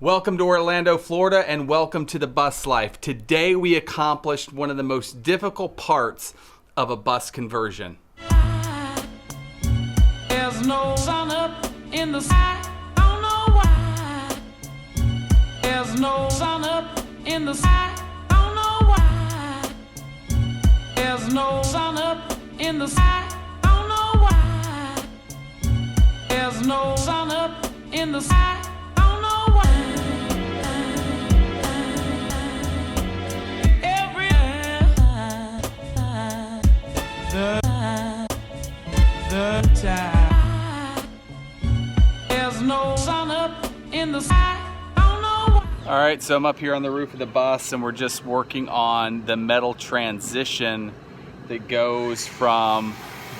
Welcome to Orlando, Florida, and welcome to the bus life. Today we accomplished one of the most difficult parts of a bus conversion. There's no sun up in the sky, don't know why. There's no sun up in the sky, don't know why. There's no sun up in the sky, don't know why. There's no sun up in the sky. There's no sun up in the sky. All right, so I'm up here on the roof of the bus and we're just working on the metal transition that goes from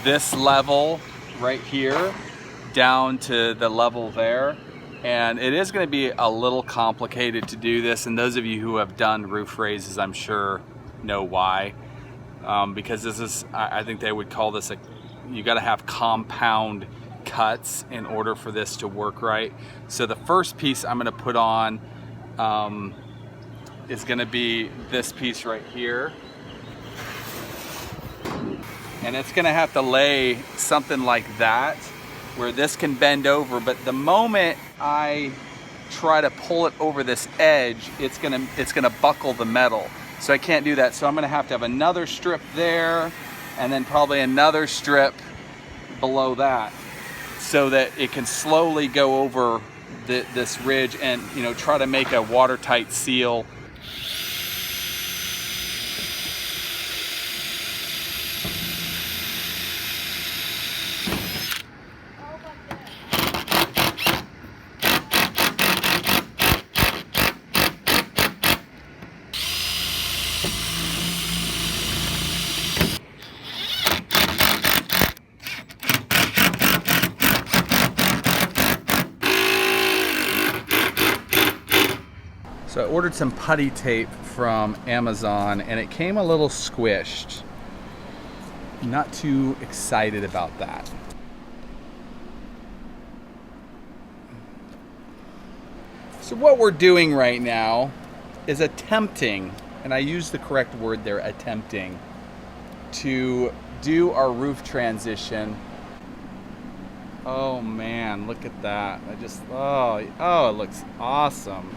this level right here down to the level there. And it is going to be a little complicated to do this, and those of you who have done roof raises, I'm sure, know why. Because this is, I think they would call this you got to have compound cuts in order for this to work right. So the first piece I'm going to put on is going to be this piece right here. And it's going to have to lay something like that, where this can bend over, but the moment I try to pull it over this edge, it's gonna buckle the metal. So I can't do that. So I'm gonna have another strip there, and then probably another strip below that, so that it can slowly go over this ridge and try to make a watertight seal. So I ordered some putty tape from Amazon and it came a little squished. Not too excited about that. So what we're doing right now is attempting, and I use the correct word there, attempting, to do our roof transition. Oh man, look at that. Oh, it looks awesome.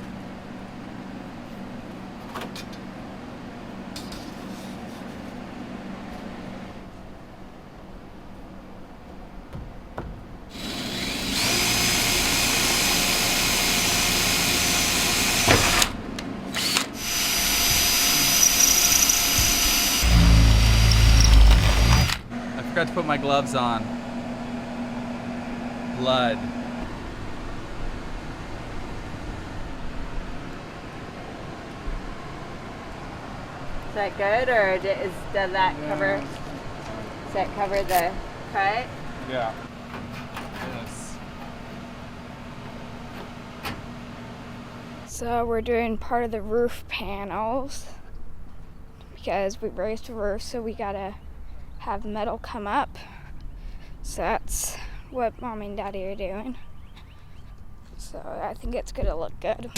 I forgot to put my gloves on. Blood. Is that good, or does that cover? Does that cover the cut? Yeah. Yes. So we're doing part of the roof panels because we raised the roof, so we gotta have the metal come up. So that's what Mommy and Daddy are doing. So I think it's gonna look good.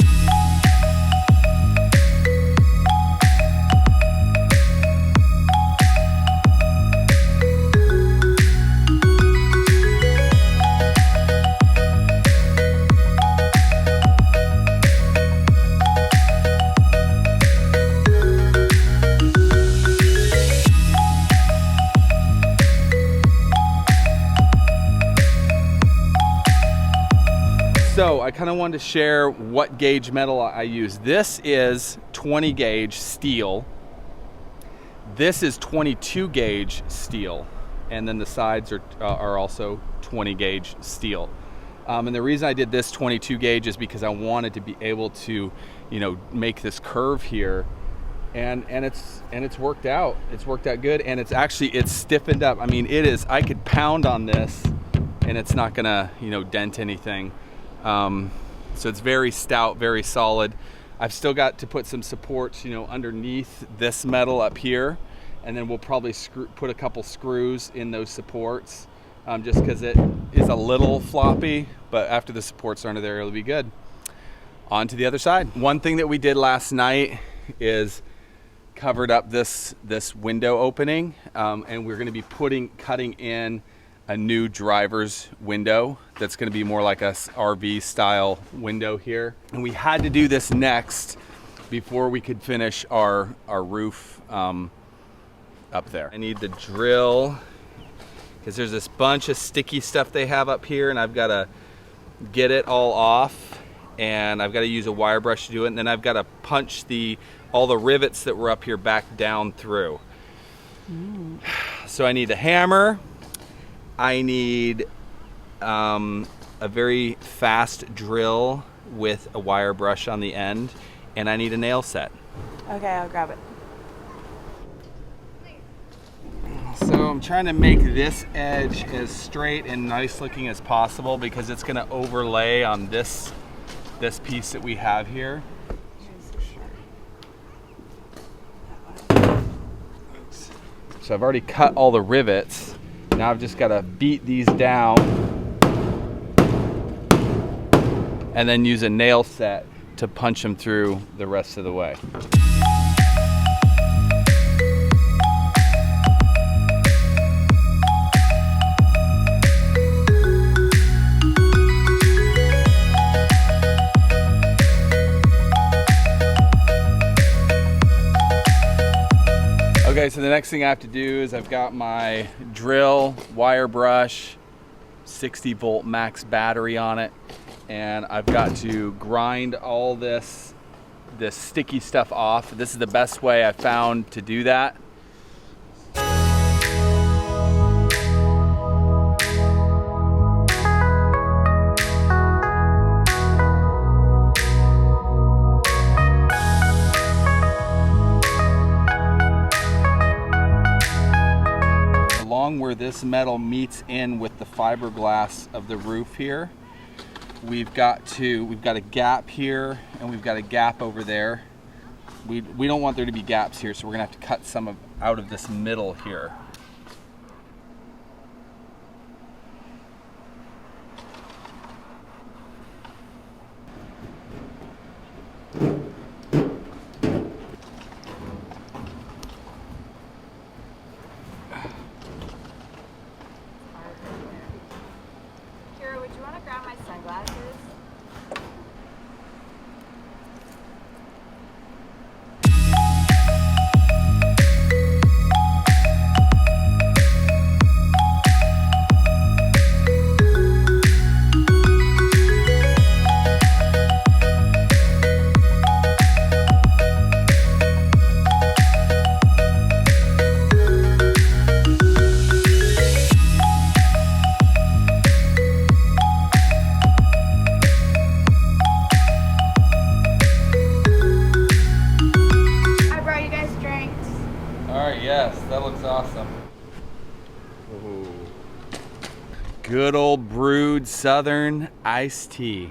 So I kind of wanted to share what gauge metal I use. This is 20 gauge steel. This is 22 gauge steel. And then the sides are also 20 gauge steel. And the reason I did this 22 gauge is because I wanted to be able to, make this curve here. And it's worked out. It's worked out good. And it's stiffened up. I mean, I could pound on this and it's not gonna, dent anything. So it's very stout, very solid. I've still got to put some supports, underneath this metal up here, and then we'll probably put a couple screws in those supports, just because it is a little floppy, but after the supports are under there, it'll be good. on to the other side. One thing that we did last night is covered up this window opening, and we're going to be cutting in a new driver's window that's going to be more like a RV style window here. And we had to do this next before we could finish our roof up there. I need the drill because there's this bunch of sticky stuff they have up here, and I've got to get it all off, and I've got to use a wire brush to do it, and then I've got to punch all the rivets that were up here back down through. So I need a hammer, I need a very fast drill with a wire brush on the end, and I need a nail set. Okay, I'll grab it. So I'm trying to make this edge as straight and nice looking as possible because it's going to overlay on this piece that we have here. So I've already cut all the rivets. Now I've just got to beat these down and then use a nail set to punch them through the rest of the way. Okay, so the next thing I have to do is I've got my drill, wire brush, 60 volt max battery on it, and I've got to grind all this sticky stuff off. This is the best way I found to do that. Where this metal meets in with the fiberglass of the roof here, we've got a gap here and we've got a gap over there. We don't want there to be gaps here, so we're gonna have to cut some out of this middle here. That looks awesome. Ooh. Good old brewed Southern iced tea.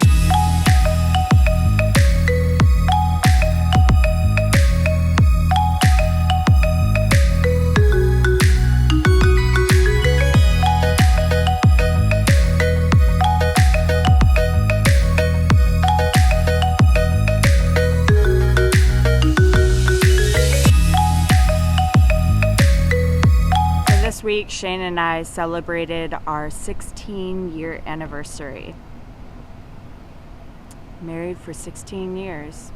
This week, Shane and I celebrated our 16-year anniversary. Married for 16 years.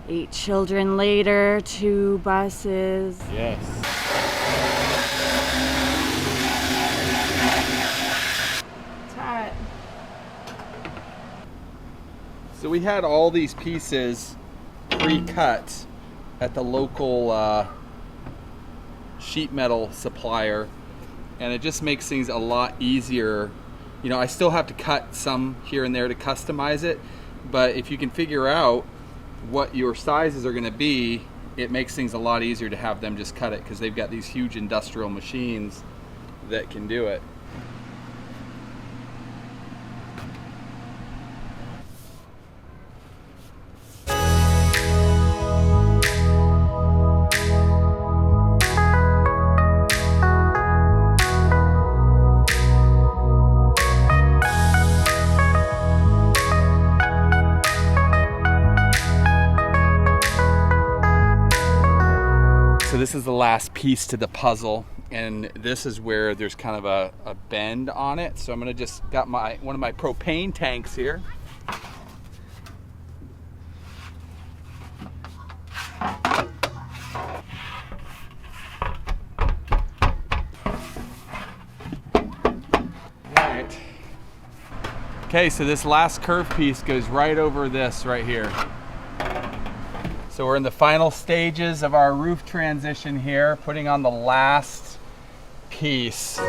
8 children later, 2 buses. Yes. It's hot. So we had all these pieces pre-cut at the local sheet metal supplier, and it just makes things a lot easier. You know, I still have to cut some here and there to customize it, but if you can figure out what your sizes are going to be, it makes things a lot easier to have them just cut it, because they've got these huge industrial machines that can do it. this is the last piece to the puzzle, and this is where there's kind of a bend on it. So I'm gonna just got one of my propane tanks here. Right. Okay, so this last curve piece goes right over this right here. So we're in the final stages of our roof transition here, putting on the last piece.